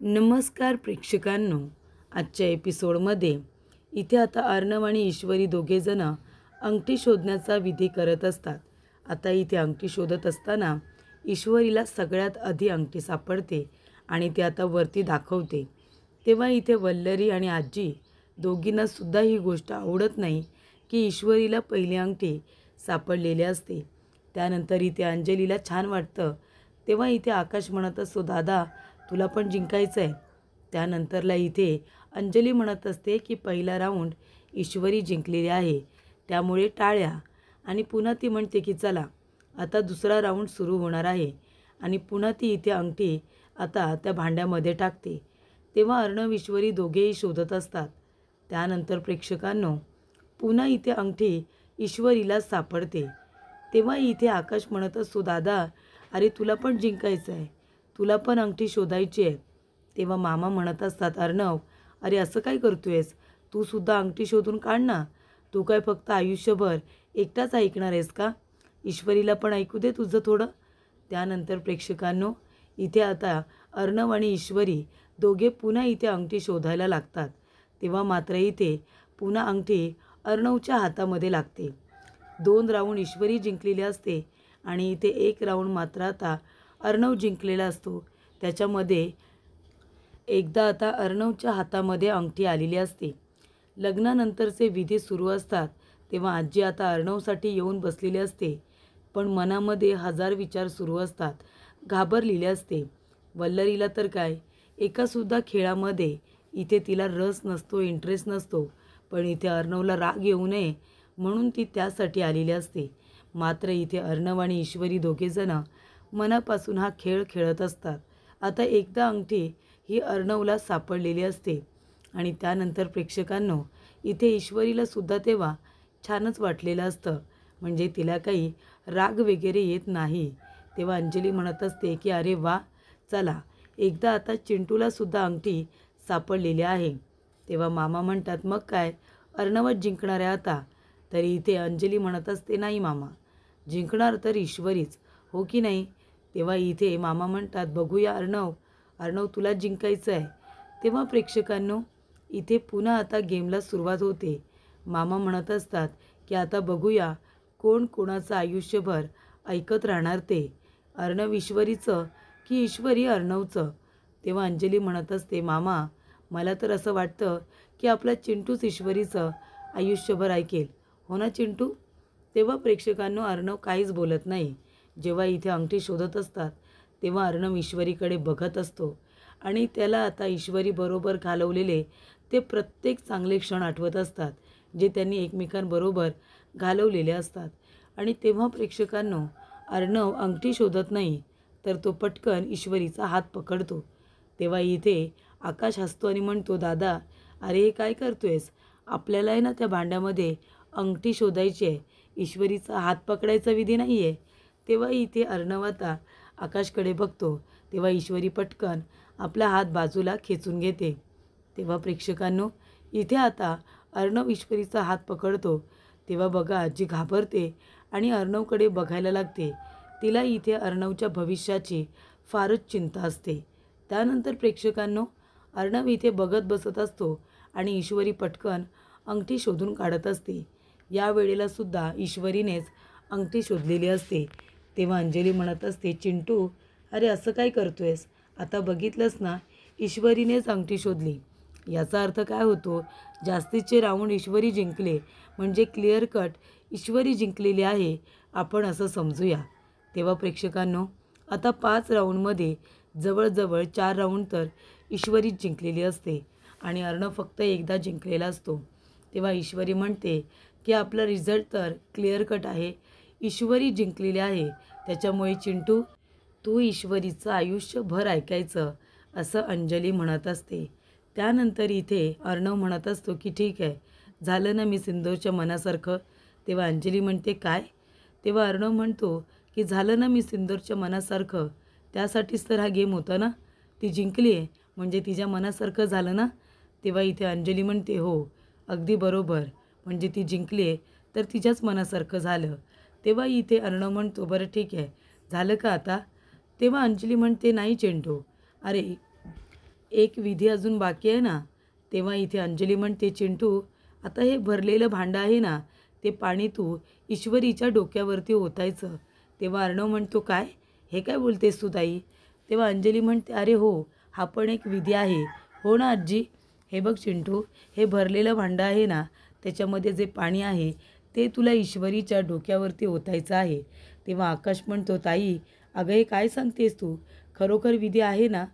नमस्कार प्रेक्षकांनो, आजच्या एपिसोडमध्ये इथे आता अर्णव आणि ईश्वरी दोघेजण अंगठी शोधण्याचा विधी करत असतात. आता इथे अंगठी शोधत असताना ईश्वरीला सगळ्यात आधी अंगठी सापडते आणि ते आता वरती दाखवते. तेव्हा इथे वल्लरी आणि आजी दोघींनासुद्धा ही गोष्ट आवडत नाही की ईश्वरीला पहिली अंगठी सापडलेली असते. त्यानंतर इथे अंजलीला छान वाटतं. तेव्हा इथे आकाश म्हणत असतो, दादा तुला पण जिंकायचं आहे. त्यानंतरला इथे अंजली म्हणत असते की पहिला राऊंड ईश्वरी जिंकलेली आहे, त्यामुळे टाळ्या. आणि पुन्हा ती म्हणते की चला आता दुसरा राऊंड सुरू होणार आहे. आणि पुन्हा ती इथे अंगठी आता त्या भांड्यामध्ये टाकते. तेव्हा अर्णव ईश्वरी दोघेही शोधत असतात. त्यानंतर प्रेक्षकांनो, पुन्हा इथे अंगठी ईश्वरीला सापडते. तेव्हा इथे आकाश म्हणत असतो, दादा अरे तुला पण जिंकायचं आहे, तुला पण अंगठी शोधायची आहे. तेव्हा मामा म्हणत असतात, अर्णव अरे असं काय करतोयस, तू सुद्धा अंगठी शोधून काढ ना. तू काय फक्त आयुष्यभर एकटाच ऐकणार आहेस का? ईश्वरीला पण ऐकू दे तुझं थोडं. त्यानंतर प्रेक्षकांनो, इथे आता अर्णव आणि ईश्वरी दोघे पुन्हा इथे अंगठी शोधायला लागतात. तेव्हा मात्र इथे पुन्हा अंगठी अर्णवच्या हातामध्ये लागते. 2 राऊंड ईश्वरी जिंकलेली असते आणि इथे 1 राऊंड मात्र आता अर्णव जिंकलेला असतो. त्याच्यामध्ये एकदा आता अर्णवच्या हातामध्ये अंगठी आलेली असते. लग्नानंतरचे विधी सुरू असतात. तेव्हा आजी आता अर्णवसाठी येऊन बसलेली असते, पण मनामध्ये हजार विचार सुरू असतात. घाबरलेली असते. वल्लरीला तर काय, एकासुद्धा खेळामध्ये इथे तिला रस नसतो, इंटरेस्ट नसतो. पण इथे अर्णवला राग येऊ नये म्हणून ती त्यासाठी आलेली असते. मात्र इथे अर्णव आणि ईश्वरी दोघेजण मनापासून हा खेळ खेळत असतात. आता एकदा अंगठी ही अर्णवला सापडलेली असते आणि त्यानंतर प्रेक्षकांनो, इथे ईश्वरीला सुद्धा तेव्हा छानच वाटलेलं असतं, म्हणजे तिला काही राग वगैरे येत नाही. तेव्हा अंजली म्हणत असते की अरे वा, चला एकदा आता चिंटूला सुद्धा अंगठी सापडलेली आहे. तेव्हा मामा म्हणतात, मग काय अर्णवच जिंकणार आहे आता. तरी इथे अंजली म्हणत असते, नाही मामा, जिंकणार तर ईश्वरीच, हो की नाही. तेव्हा इथे मामा म्हणतात, बघूया अर्णव, अर्णव तुला जिंकायचं आहे. तेव्हा प्रेक्षकांनो, इथे पुन्हा आता गेमला सुरुवात होते. मामा म्हणत असतात की आता बघूया कोण कोणाचं आयुष्यभर ऐकत राहणार ते, अर्णव ईश्वरीचं की ईश्वरी अर्णवचं. तेव्हा अंजली म्हणत असते, मामा मला तर असं वाटतं की आपला चिंटूच ईश्वरीचं आयुष्यभर ऐकेल, हो ना चिंटू. तेव्हा प्रेक्षकांनो, अर्णव काहीच बोलत नाही. जेव्हा इथे अंगठी शोधत असतात तेव्हा अर्णव ईश्वरीकडे बघत असतो आणि त्याला आता ईश्वरीबरोबर घालवलेले ते प्रत्येक चांगले क्षण आठवत असतात, जे त्यांनी एकमेकांबरोबर घालवलेले असतात. आणि तेव्हा प्रेक्षकांनो, अर्णव अंगठी शोधत नाही, तर तो पटकन ईश्वरीचा हात पकडतो. तेव्हा इथे आकाश हसतो आणि म्हणतो, दादा अरे हे काय करतोयस, आपल्याला आहे ना त्या भांड्यामध्ये अंगठी शोधायची आहे, ईश्वरीचा हात पकडायचा विधी नाही आहे. तेव्हा इथे अर्णव आता आकाशकडे बघतो. तेव्हा ईश्वरी पटकन आपला हात बाजूला खेचून घेते. तेव्हा प्रेक्षकांनो, इथे आता अर्णव ईश्वरीचा हात पकडतो. तेव्हा बघा आजी घाबरते आणि अर्णवकडे बघायला लागते. तिला इथे अर्णवच्या भविष्याची फारच चिंता असते. त्यानंतर प्रेक्षकांनो, अर्णव इथे बघत बसत असतो आणि ईश्वरी पटकन अंगठी शोधून काढत असते. या वेळेला सुद्धा ईश्वरीनेच अंगठी शोधलेली असते. तेव्हा अंजली म्हणत असते, चिंटू अरे असं काय करतोयस, आता बघितलंस ना, ईश्वरीनेच अंगठी शोधली. याचा अर्थ काय होतो, जास्तीचे राऊंड ईश्वरी जिंकले, म्हणजे क्लिअर कट ईश्वरी जिंकलेली आहे, आपण असं समजूया. तेव्हा प्रेक्षकांनो, आता 5 राऊंडमध्ये जवळजवळ 4 राऊंड तर ईश्वरीच जिंकलेली असते आणि अर्णव फक्त एकदा जिंकलेला असतो. तेव्हा ईश्वरी म्हणते की आपला रिझल्ट तर क्लिअर कट आहे, ईश्वरी जिंकलेली आहे. त्याच्यामुळे चिंटू, तू ईश्वरीचं आयुष्यभर ऐकायचं, असं अंजली म्हणत असते. त्यानंतर इथे अर्णव म्हणत असतो की ठीक आहे, झालं ना मी सिंदूरच्या मनासारखं. तेव्हा अंजली म्हणते काय. तेव्हा अर्णव म्हणतो की झालं ना मी सिंदूरच्या मनासारखं, त्यासाठीच तर हा गेम होता ना, ती जिंकली आहे म्हणजे तिच्या मनासारखं झालं ना. तेव्हा इथे अंजली म्हणते, हो अगदी बरोबर, म्हणजे ती जिंकली आहे तर तिच्याच मनासारखं झालं. तेव्हा इथे अर्णव म्हणतो, बरं ठीक आहे, झालं का आता. तेव्हा अंजली म्हणते, नाही चिंटू, अरे एक विधी अजून बाकी आहे ना. तेव्हा इथे अंजली म्हणते, चिंटू आता हे भरलेलं भांडं आहे ना, ते पाणी तू ईश्वरीच्या डोक्यावरती ओतायचं. तेव्हा अर्णव म्हणतो, काय हे काय बोलतेस तू ताई? तेव्हा अंजली म्हणते, अरे हो, हा पण एक विधी आहे. हो ना आजी. हे बघ चिंटू, हे भरलेलं भांडं आहे ना, त्याच्यामध्ये जे पाणी आहे ते तुला ईश्वरीच्या डोक्यावरती ओतायचं आहे. तेव्हा आकाश म्हणतो, ताई अगं हे काय सांगतेस तू? खरोखर विधी आहे ना?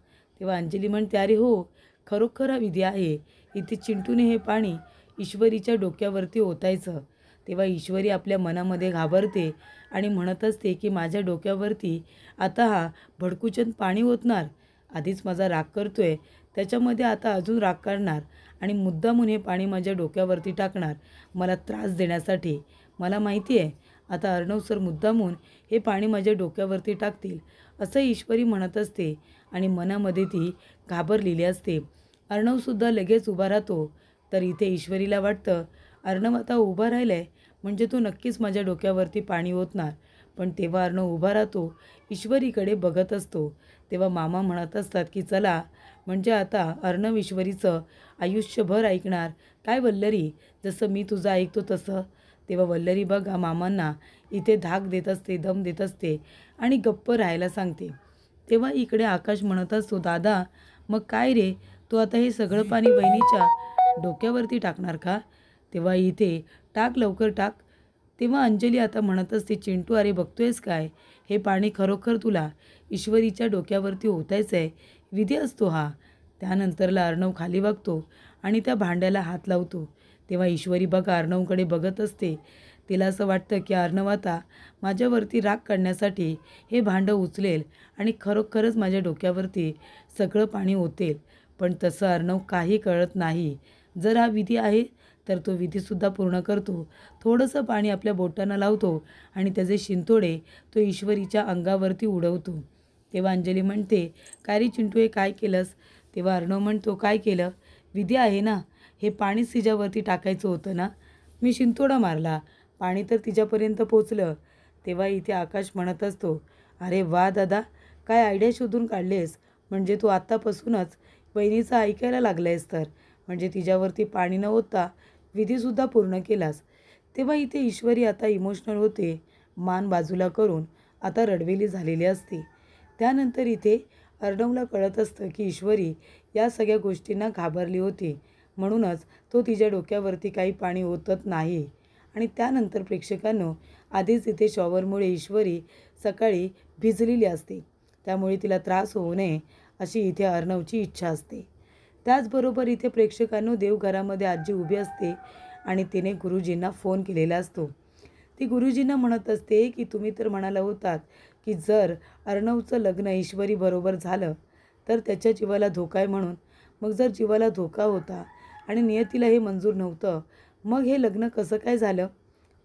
तेव्हा अंजली म्हणते, अरे हो, खरोखर हा विधी आहे. इथे चिंटूने हे पाणी ईश्वरीच्या डोक्यावरती ओतायचं. तेव्हा ईश्वरी आपल्या मनामध्ये घाबरते आणि म्हणत असते की माझ्या डोक्यावरती आता हा भडकूचंद पाणी ओतणार. आधीच माझा राग करतोय, त्याच्यामध्ये आता अजून राग काढणार आणि मुद्दामून हे पाणी माझ्या डोक्यावरती टाकणार मला त्रास देण्यासाठी. मला माहिती आहे आता अर्णव सर मुद्दामून हे पाणी माझ्या डोक्यावरती टाकतील, असं ईश्वरी म्हणत असते आणि मनामध्ये ती घाबरलेली असते. अर्णवसुद्धा लगेच उभा राहतो. तर इथे ईश्वरीला वाटतं अर्णव आता उभा राहिला आहे म्हणजे तो नक्कीच माझ्या डोक्यावरती पाणी ओतणार. पण तेव्हा अर्णव उभा राहतो, ईश्वरीकडे बघत असतो. तेव्हा मामा म्हणत असतात की चला, म्हणजे आता अर्णव ईश्वरीचं आयुष्यभर ऐकणार. काय वल्लरी, जसं मी तुझं ऐकतो तसं. तेव्हा वल्लरी बघा मामांना इथे धाक देत असते, दम देत असते आणि गप्प राहायला सांगते. तेव्हा इकडे आकाश म्हणत असतो, दादा मग काय रे, तू आता हे सगळं पाणी बहिणीच्या डोक्यावरती टाकणार का? तेव्हा इथे टाक, लवकर टाक. तेव्हा अंजली आता म्हणत असते, चिंटू अरे बघतोयस काय, हे पाणी खरोखर तुला ईश्वरीच्या डोक्यावरती ओतायचं आहे. विधी असतो हा. त्यानंतरला अर्णव खाली बघतो आणि त्या भांड्याला हात लावतो. तेव्हा ईश्वरी बघा अर्णवकडे बघत असते. तिला असं वाटतं की अर्णव आता माझ्यावरती राग काढण्यासाठी हे भांडं उचलेल आणि खरोखरच माझ्या डोक्यावरती सगळं पाणी ओतेल. पण तसं अर्णव काही कळत नाही. जर हा विधी आहे तर तो विधीसुद्धा पूर्ण करतो. थोडंसं पाणी आपल्या बोटांना लावतो आणि त्याचे शिंतोडे तो ईश्वरीच्या अंगावरती उडवतो. तेव्हा अंजली म्हणते, काय रे चिंटू हे काय केलंस? तेव्हा अर्णव म्हणतो, काय केलं? विधी आहे ना, हे पाणीच तिच्यावरती टाकायचं होतं ना, मी शिंतोडा मारला, पाणी तर तिच्यापर्यंत पोचलं. तेव्हा इथे आकाश म्हणत असतो, अरे वा दादा, काय आयडिया शोधून काढलेस. म्हणजे तू आत्तापासूनच बहिणीचं ऐकायला लागलायस तर, म्हणजे तिच्यावरती पाणी न ओतता विधीसुद्धा पूर्ण केलास. तेव्हा इथे ईश्वरी आता इमोशनल होते. मान बाजूला करून आता रडवेली झालेली असते. त्यानंतर इथे अर्णवला कळत असतं की ईश्वरी या सगळ्या गोष्टींना घाबरली होती, म्हणूनच तो तिच्या डोक्यावरती काही पाणी ओतत नाही. आणि त्यानंतर प्रेक्षकांनो, आधीच इथे शॉवरमुळे ईश्वरी सकाळी भिजलेली असते, त्यामुळे तिला त्रास होऊ नये अशी इथे अर्णवची इच्छा असते. त्याचबरोबर इथे प्रेक्षकांनो, देवघरामध्ये आजी उभी असते आणि तिने गुरुजींना फोन केलेला असतो. ती गुरुजींना म्हणत असते की तुम्ही तर म्हणाला होतात की जर अर्णवचं लग्न ईश्वरीबरोबर झालं तर त्याच्या जीवाला धोका आहे म्हणून. मग जर जीवाला धोका होता आणि नियतीला हे मंजूर नव्हतं, मग हे लग्न कसं काय झालं?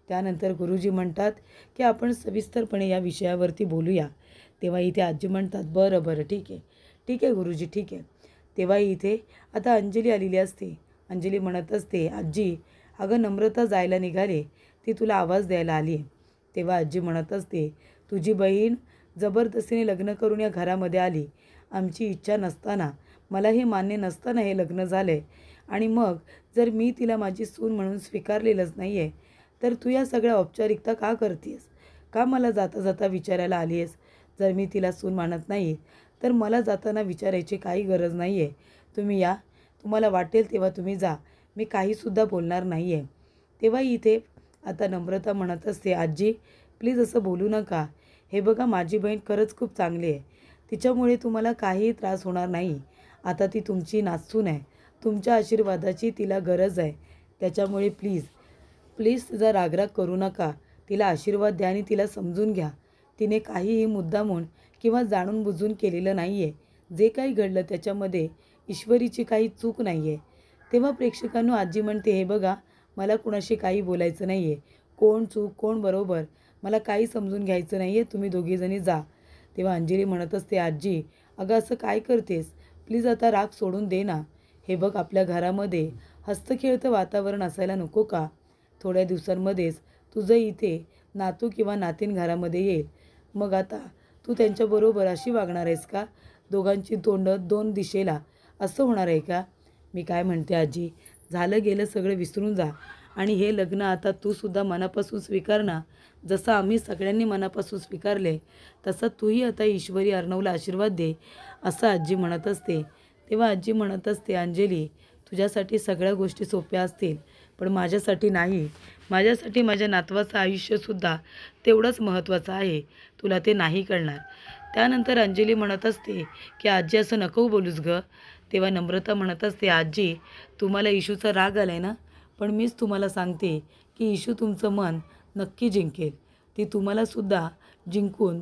त्यानंतर गुरुजी म्हणतात की आपण सविस्तरपणे या विषयावरती बोलूया. तेव्हा इथे आजी म्हणतात, बरं बरं ठीक आहे, ठीक आहे गुरुजी, ठीक आहे. तेव्हा इथे आता अंजली आलेली असते. अंजली म्हणत असते, आजी अगं नम्रता जायला निघाले, ती तुला आवाज द्यायला आली आहे. तेव्हा आजी म्हणत असते, तुझी बहीण जबरदस्तीने लग्न करून या घरामध्ये आली. आमची इच्छा नसताना, मला हे मान्य नसताना हे लग्न झालं आहे. आणि मग जर मी तिला माझी सून म्हणून स्वीकारलेलंच नाही आहे, तर तू या सगळ्या औपचारिकता का करतेस? का मला जाता जाता विचारायला आली आहेस? जर मी तिला सून मानत नाही तर मला जाताना विचारायची काही गरज नाही आहे. तुम्ही या, तुम्हाला वाटेल तेव्हा तुम्ही जा, मी काहीसुद्धा बोलणार नाही आहे. तेव्हा इथे आता नम्रता म्हणत असते, आजी प्लीज असं बोलू नका. हे बघा माझी बहीण खरंच खूप चांगली आहे, तिच्यामुळे तुम्हाला काहीही त्रास होणार नाही. आता ती तुमची नातसून आहे, तुमच्या आशीर्वादाची तिला गरज आहे. त्याच्यामुळे प्लीज प्लीज तिचा रागराग करू नका, तिला आशीर्वाद द्या आणि तिला समजून घ्या. तिने काहीही मुद्दामून किंवा जाणून बुजून केलेलं नाही आहे. जे काही घडलं त्याच्यामध्ये ईश्वरीची काही चूक नाही आहे. तेव्हा प्रेक्षकांनो, आजी म्हणते, हे बघा मला कुणाशी काही बोलायचं नाही आहे. कोण चूक कोण बरोबर मला काही समजून घ्यायचं नाही आहे, तुम्ही दोघीजणी जा. तेव्हा अंजली म्हणत असते, आजी अगं असं काय करतेस, प्लीज आता राग सोडून दे ना. हे बघ आपल्या घरामध्ये हस्तखेळतं वातावरण असायला नको का? थोड्या दिवसांमध्येच तुझं इथे नातू किंवा नातीन घरामध्ये येईल. मग आता तू त्यांच्याबरोबर अशी वागणार आहेस का? दोघांची तोंडं दोन दिशेला असं होणार आहे का? मी काय म्हणते आजी, झालं गेलं सगळं विसरून जा आणि हे लग्न आता तू सुद्धा मनापासून स्वीकार ना. जसं आम्ही सगळ्यांनी मनापासून स्वीकारले तसं तूही आता ईश्वरी अर्णवला आशीर्वाद दे, असं आजी म्हणत असते. तेव्हा आजी म्हणत असते, अंजली तुझ्यासाठी सगळ्या गोष्टी सोप्या असतील पण माझ्यासाठी नाही. माझ्यासाठी माझ्या नातवाचं आयुष्यसुद्धा तेवढंच महत्त्वाचं आहे. तुला ते नाही कळणार. त्यानंतर अंजली म्हणत असते की आजी असं नको बोलूस गं. तेव्हा नम्रता म्हणत असते, आजी तुम्हाला इशूचा राग आलाय ना, पण मीच तुम्हाला सांगते की इशू तुमचं मन नक्की जिंकेल. ती तुम्हालासुद्धा जिंकून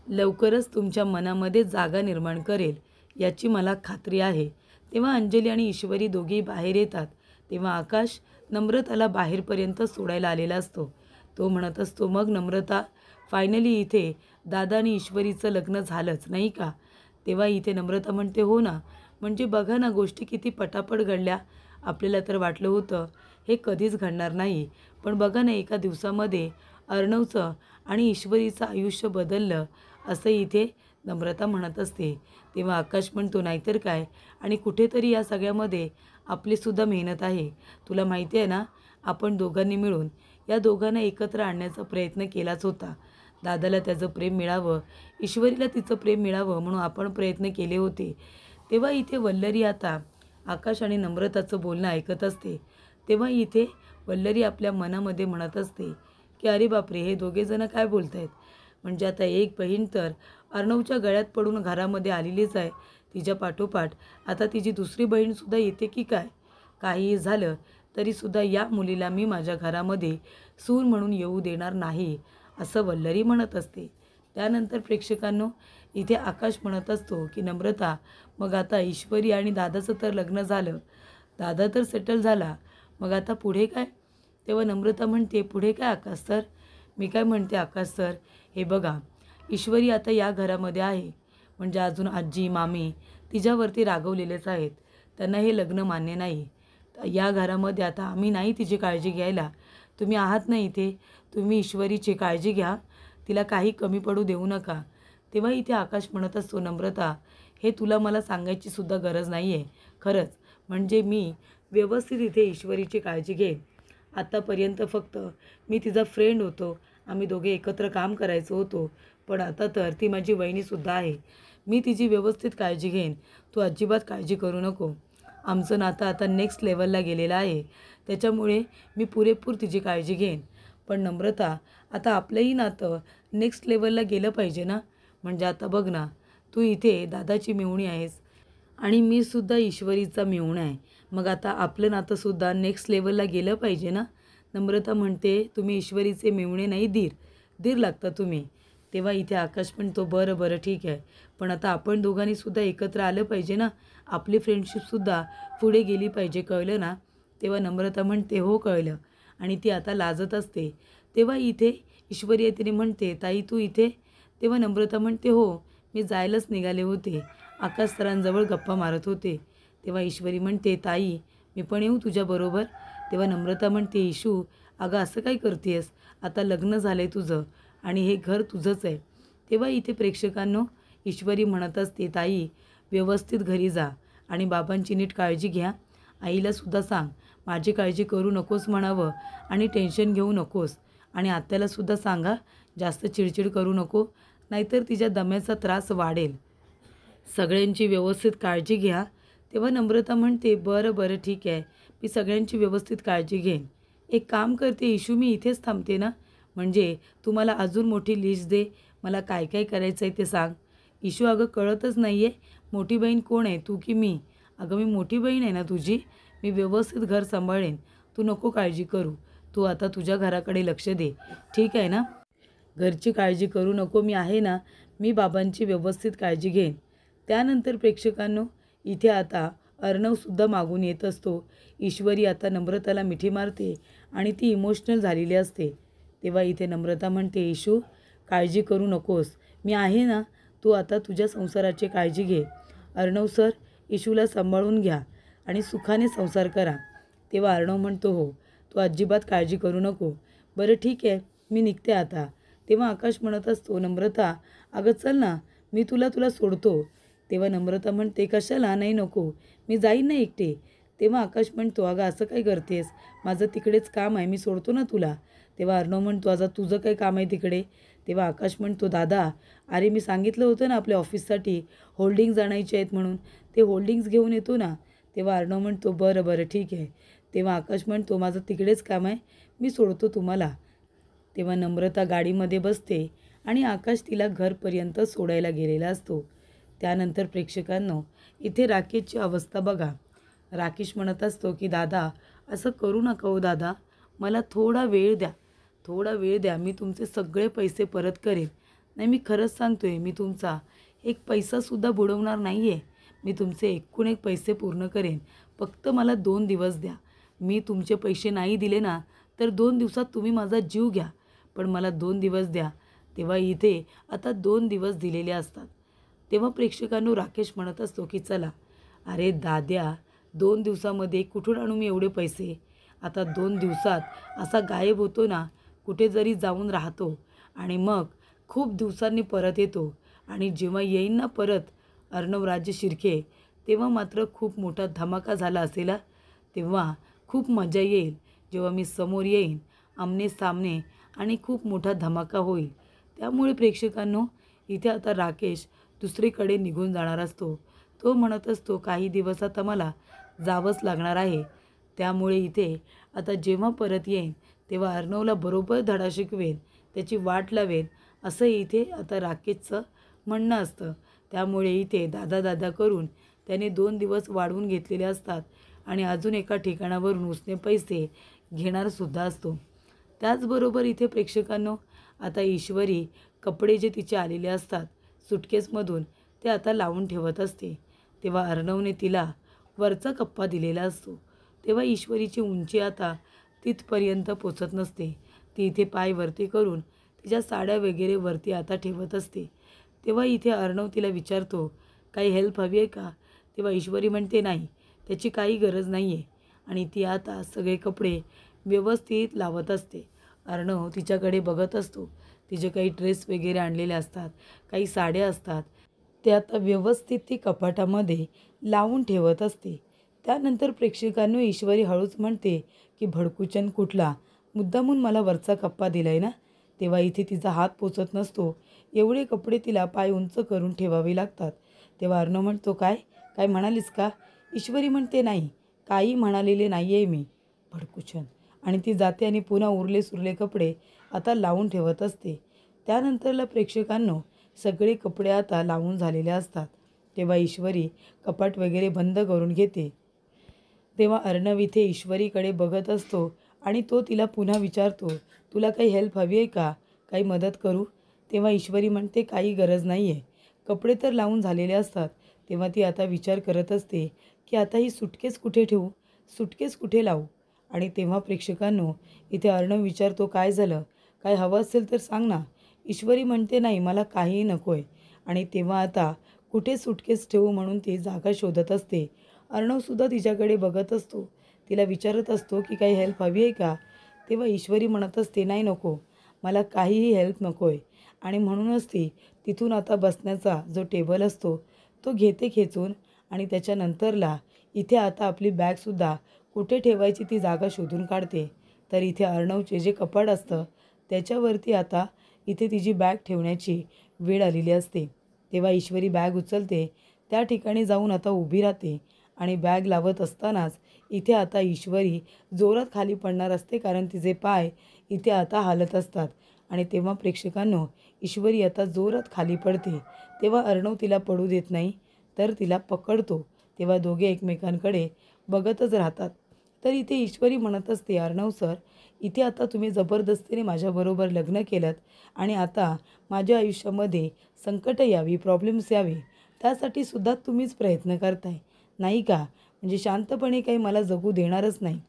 लवकरच तुमच्या मनामध्ये जागा निर्माण करेल याची मला खात्री आहे. तेव्हा अंजली आणि ईश्वरी दोघेही बाहेर येतात. तेव्हा आकाश नम्रताला बाहेरपर्यंत सोडायला आलेला असतो. तो म्हणत असतो, मग नम्रता फायनली इथे दादा आणि ईश्वरीचं लग्न झालंच नाही का? तेव्हा इथे नम्रता म्हणते, हो ना, म्हणजे बघा ना गोष्टी किती पटापट घडल्या. आपल्याला तर वाटलं होतं हे कधीच घडणार नाही, पण बघा ना एका दिवसामध्ये अर्णवचं आणि ईश्वरीचं आयुष्य बदललं, असं इथे नम्रता म्हणत असते. तेव्हा आकाश म्हणतो, नाहीतर काय, आणि कुठेतरी या सगळ्यामध्ये आपलीसुद्धा मेहनत आहे. तुला माहिती आहे ना, आपण दोघांनी मिळून या दोघांना एकत्र आणण्याचा प्रयत्न केलाच होता. दादाला त्याचं प्रेम मिळावं, ईश्वरीला तिचं प्रेम मिळावं म्हणून आपण प्रयत्न केले होते. तेव्हा इथे वल्लरी आता आकाश आणि नम्रताचं बोलणं ऐकत असते. तेव्हा इथे वल्लरी आपल्या मनामध्ये म्हणत असते की अरे बापरे, हे दोघेजणं काय बोलत आहेत. म्हणजे आता एक बहीण तर अर्णवच्या गळ्यात पडून घरामध्ये आलेलीच आहे, तिच्या पाठोपाठ आता तिची दुसरी बहीणसुद्धा येते की काय? काहीही झालं तरीसुद्धा या मुलीला मी माझ्या घरामध्ये सून म्हणून येऊ देणार नाही, असं वल्लरी म्हणत असते. त्यानंतर प्रेक्षकांनो इथे आकाश म्हणत असतो की नम्रता, मग आता ईश्वरी आणि दादाचं तर लग्न झालं, दादा तर सेटल झाला, मग आता पुढे काय? तेव्हा नम्रता म्हणते, पुढे काय आकाश सर? मी काय म्हणते आकाश सर, हे बघा, ईश्वरी आता या घरामध्ये आहे, म्हणजे अजून आजी मामी तिच्यावरती रागवलेलेच आहेत. त्यांना हे लग्न मान्य नाही. या घरामध्ये आता आम्ही नाही तिची काळजी घ्यायला. तुम्ही आहात ना इथे, तुम्ही ईश्वरीची काळजी घ्या, तिला काही कमी पडू देऊ नका. तेव्हा इथे आकाश म्हणत असतो, नम्रता हे तुला मला सांगायची सुद्धा गरज नाही आहे खरंच. म्हणजे मी व्यवस्थित इथे ईश्वरीची काळजी घेईन. आत्तापर्यंत फक्त मी तिचा फ्रेंड होतो, आम्ही दोघे एकत्र काम करायचो होतो, पण आता तर ती माझी वहिनीसुद्धा आहे. मी तिची व्यवस्थित काळजी घेईन, तू अजिबात काळजी करू नको. आमचं नातं आता नेक्स्ट लेवलला गेलेलं आहे, त्याच्यामुळे मी पुरेपूर तिची काळजी घेईन. पण नम्रता, आता आपलंही नातं नेक्स्ट लेवलला गेलं पाहिजे ना. म्हणजे आता बघ ना, तू इथे दादाची मेहुणी आहेस आणि मी सुद्धा ईश्वरीचा मेहुणा आहे, मग आता आपलं नातंसुद्धा नेक्स्ट लेवलला गेलं पाहिजे ना. नम्रता म्हणते, तुम्ही ईश्वरीचे मेहुणे नाही, दीर दीर लागता तुम्ही. तेव्हा इथे आकाश म्हणतो, बरं बरं ठीक आहे, पण आता आपण दोघांनीसुद्धा एकत्र आलं पाहिजे ना, आपली फ्रेंडशिपसुद्धा पुढे गेली पाहिजे, कळलं ना. तेव्हा नम्रता म्हणते, हो कळलं, आणि ती आता लाजत असते. तेव्हा इथे ईश्वरी तिने म्हणते, ताई तू इथे? तेव्हा नम्रता म्हणते, हो मी जायलाच निघाले होते, आकाश सरांजवळ गप्पा मारत होते. तेव्हा ईश्वरी म्हणते, ताई मी पण येऊ तुझ्याबरोबर? तेव्हा नम्रता म्हणते, इशू अगं असं काय करतेस, आता लग्न झालं आहे तुझं आणि हे घर तुझंच आहे. तेव्हा इथे प्रेक्षकांनो ईश्वरी म्हणत असते, ताई व्यवस्थित घरी जा आणि बाबांची नीट काळजी घ्या. आईलासुद्धा सांग माझी काळजी करू नकोस म्हणावं आणि टेन्शन घेऊ नकोस, आणि आत्यालासुद्धा सांगा जास्त चिडचिड करू नको, नाहीतर तिच्या दम्याचा त्रास वाढेल. सगळ्यांची व्यवस्थित काळजी घ्या. तेव्हा नम्रता म्हणते, बरं बरं ठीक आहे, मी सगळ्यांची व्यवस्थित काळजी घेईन. एक काम करते इशू, मी इथेच थांबते ना, म्हणजे तुम्हाला अजून मोठी लिस्ट दे, मला काय काय करायचं आहे ते सांग. इशू अगं कळतच नाही आहे, मोठी बहीण कोण आहे, तू की मी? अगं मी मोठी बहीण आहे ना तुझी, मी व्यवस्थित घर सांभाळेन, तू नको काळजी करू, तू आता तुझ्या घराकडे लक्ष दे, ठीक आहे ना. घरची काळजी करू नको, मी आहे ना, मी बाबांची व्यवस्थित काळजी घेईन. त्यानंतर प्रेक्षकांनो इथे आता अर्णवसुद्धा मागून येत असतो. ईश्वरी आता नम्रताला मिठी मारते आणि ती इमोशनल झालेली असते. तेव्हा इथे नम्रता म्हणते, इशू काळजी करू नकोस, मी आहे ना, तू आता तुझ्या संसाराची काळजी घे. अर्णव सर इशूला सांभाळून घ्या आणि सुखाने संसार करा. तेव्हा अर्णव म्हणतो, हो तू अजिबात काळजी करू नको, बरं ठीक आहे मी निघते आता. तेव्हा आकाश म्हणत असतो, नम्रता अगं चल ना, मी तुला सोडतो. तेव्हा नम्रता म्हणते, कशाला, नाही नको, मी जाईन ना एकटे. तेव्हा आकाश म्हणतो, अगं असं काय करतेस, माझं तिकडेच काम आहे, मी सोडतो ना तुला. तेव्हा अर्णव म्हणतो, आता तुझं काय काम आहे तिकडे. तेव्हा आकाश म्हणतो, दादा अरे मी सांगितलं होतं ना आपल्या ऑफिससाठी होल्डिंग्ज आणायचे आहेत म्हणून, ते होल्डिंग्ज घेऊन येतो ना. तेव्हा अर्णव म्हणतो, बरं बरं ठीक आहे. तेव्हा आकाश म्हणतो, माझं तिकडेच काम आहे, मी सोडतो तुम्हाला. तेव्हा नम्रता गाडीमध्ये बसते आणि आकाश तिला घरपर्यंत सोडायला गेलेला असतो. त्यानंतर प्रेक्षकांनो, इथे राकेशची अवस्था बघा. राकेश म्हणत असतो की दादा असं करू नका हो दादा, मला थोडा वेळ द्या, थोडा वेळ द्या, मी तुमचे सगळे पैसे परत करेन. नाही मी खरंच सांगतोय, मी तुमचा एक पैसासुद्धा बुडवणार नाही आहे, मी तुमचे एकूण एक पैसे पूर्ण करेन, फक्त मला 2 दिवस द्या. मी तुमचे पैसे नाही दिले ना तर 2 दिवसात तुम्ही माझा जीव घ्या, पण मला 2 दिवस द्या. तेव्हा इथे आता 2 दिवस दिलेले असतात. तेव्हा प्रेक्षकांनो राकेश म्हणत असतो की चला, अरे दाद्या 2 दिवसामध्ये कुठून आणू मी एवढे पैसे. आता 2 दिवसात असा गायब होतो ना, कुठे जरी जाऊन राहतो आणि मग खूप दिवसांनी परत येतो आणि जेव्हा येईन ना परत अर्णवराजे शिर्के, तेव्हा मात्र खूप मोठा धमाका झाला असेल. तेव्हा खूप मजा येईल, जेव्हा मी समोर येईन आमने सामने आणि खूप मोठा धमाका होईल. त्यामुळे प्रेक्षकांनो, इथे आता राकेश दुसरीकडे निघून जाणार असतो. तो म्हणत असतो, काही दिवस आता मला जावंच लागणार आहे. त्यामुळे इथे आता जेव्हा परत येईन तेव्हा अर्णवला बरोबर धडा शिकवेन, त्याची वाट लावेन, असं इथे आता राकेशचं म्हणणं असतं. त्यामुळे इथे दादा दादा करून त्याने 2 दिवस वाढवून घेतलेले असतात आणि अजून एका ठिकाणावरून उसने पैसे घेणारसुद्धा असतो. त्याचबरोबर इथे प्रेक्षकांनो, आता ईश्वरी कपडे जे तिचे आलेले असतात सुटकेसमधून ते आता लावून ठेवत असते. तेव्हा अर्णवने तिला वरचा कप्पा दिलेला असतो. तेव्हा ईश्वरीची उंची आता तिथपर्यंत पोचत नसते. ती इथे पाय वरती करून तिच्या साड्या वगैरे वरती आता ठेवत असते. तेव्हा इथे अर्णव तिला विचारतो, काही हेल्प हवी आहे का. तेव्हा ईश्वरी म्हणते, नाही त्याची काही गरज नाही आहे, आणि ती आता सगळे कपडे व्यवस्थित लावत असते. अर्णव तिच्याकडे बघत असतो. तिचे काही ड्रेस वगैरे आणलेले असतात, काही साड्या असतात, ते आता व्यवस्थित ती कपाटामध्ये लावून ठेवत असते. त्यानंतर प्रेक्षकांनो ईश्वरी हळूच म्हणते की भडकूचन कुठला, मुद्दामून मला वरचा कप्पा दिलाय ना. तेव्हा इथे तिचा हात पोचत नसतो, एवढे कपडे तिला पाय उंच करून ठेवावे लागतात. तेव्हा अर्णव म्हणतो, काय काय म्हणालीस का. ईश्वरी म्हणते, नाही काही म्हणालेले नाही आहे मी, भडकूचन. आणि ती जाते आणि पुन्हा उरले सुरले कपडे आता लावून ठेवत असते. त्यानंतरला प्रेक्षकांनो, सगळे कपडे आता लावून झालेले असतात. तेव्हा ईश्वरी कपाट वगैरे बंद करून घेते. तेव्हा अर्णव इथे ईश्वरीकडे बघत असतो आणि तो तिला पुन्हा विचारतो, तुला काही हेल्प हवी आहे का, काही मदत करू. तेव्हा ईश्वरी म्हणते, काही गरज नाही आहे, कपडे तर लावून झालेले असतात. तेव्हा ती आता विचार करत असते की आता ही सुटकेस कुठे ठेवू, सुटकेस कुठे लावू. आणि तेव्हा प्रेक्षकांनो, इथे अर्णव विचारतो, काय झालं, काय हवं असेल तर सांग ना. ईश्वरी म्हणते, नाही मला काहीही नको आहे. आणि तेव्हा आता कुठे सुटकेस ठेवू म्हणून ती जागा शोधत असते. अर्णवसुद्धा तिच्याकडे बघत असतो, तिला विचारत असतो की काही हेल्प हवी आहे का. तेव्हा ईश्वरी म्हणत असते, नाही नको, मला काहीही हेल्प नको आहे. आणि म्हणूनच ती तिथून आता बसण्याचा जो टेबल असतो तो घेते खेचून, आणि त्याच्यानंतरला इथे आता आपली बॅगसुद्धा कुठे ठेवायची ती जागा शोधून काढते. तर इथे अर्णवचे जे कपाट असतं त्याच्यावरती आता इथे तिची बॅग ठेवण्याची वेळ आलेली असते. तेव्हा ईश्वरी बॅग उचलते, त्या ठिकाणी जाऊन आता उभी राहते आणि बॅग लावत असतानाच इथे आता ईश्वरी जोरात खाली पडणार असते, कारण तिचे पाय इथे आता हालत असतात. आणि तेव्हा प्रेक्षकांनो, ईश्वरी आता जोरात खाली पडते. तेव्हा अर्णव तिला पडू देत नाही, तर तिला पकडतो. तेव्हा दोघे एकमेकांकडे बघतच राहतात. तर इथे ईश्वरी म्हणत असते, अर्णव सर, इथे आता तुम्ही जबरदस्तीने माझ्याबरोबर लग्न केलं आणि आता माझ्या आयुष्यामध्ये संकट यावी, प्रॉब्लेम्स यावे, त्यासाठी सुद्धा तुम्हीच प्रयत्न करताय नाही का. म्हणजे शांतपणे काही मला जगू देणारच नाही.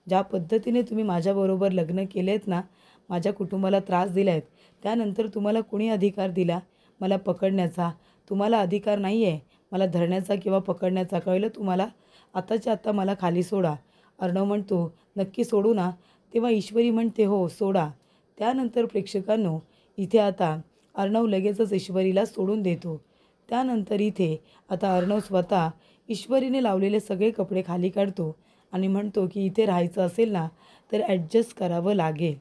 ज्या पद्धतीने तुम्ही माझ्याबरोबर लग्न केले आहेत ना, माझ्या कुटुंबाला त्रास दिला आहेत, त्यानंतर तुम्हाला कुणी अधिकार दिला मला पकडण्याचा. तुम्हाला अधिकार नाही आहे मला धरण्याचा किंवा पकडण्याचा, कळलं तुम्हाला. आताच्या आता मला खाली सोडा. अर्णव म्हणतो, नक्की सोडू ना. तेव्हा ईश्वरी म्हणते, हो सोडा. त्यानंतर प्रेक्षकांनो, इथे आता अर्णव लगेचच ईश्वरीला सोडून देतो. त्यानंतर इथे आता अर्णव स्वतः ईश्वरीने लावलेले सगळे कपडे खाली काढतो आणि म्हणतो की इथे राहायचं असेल ना तर ॲडजस्ट करावं लागेल.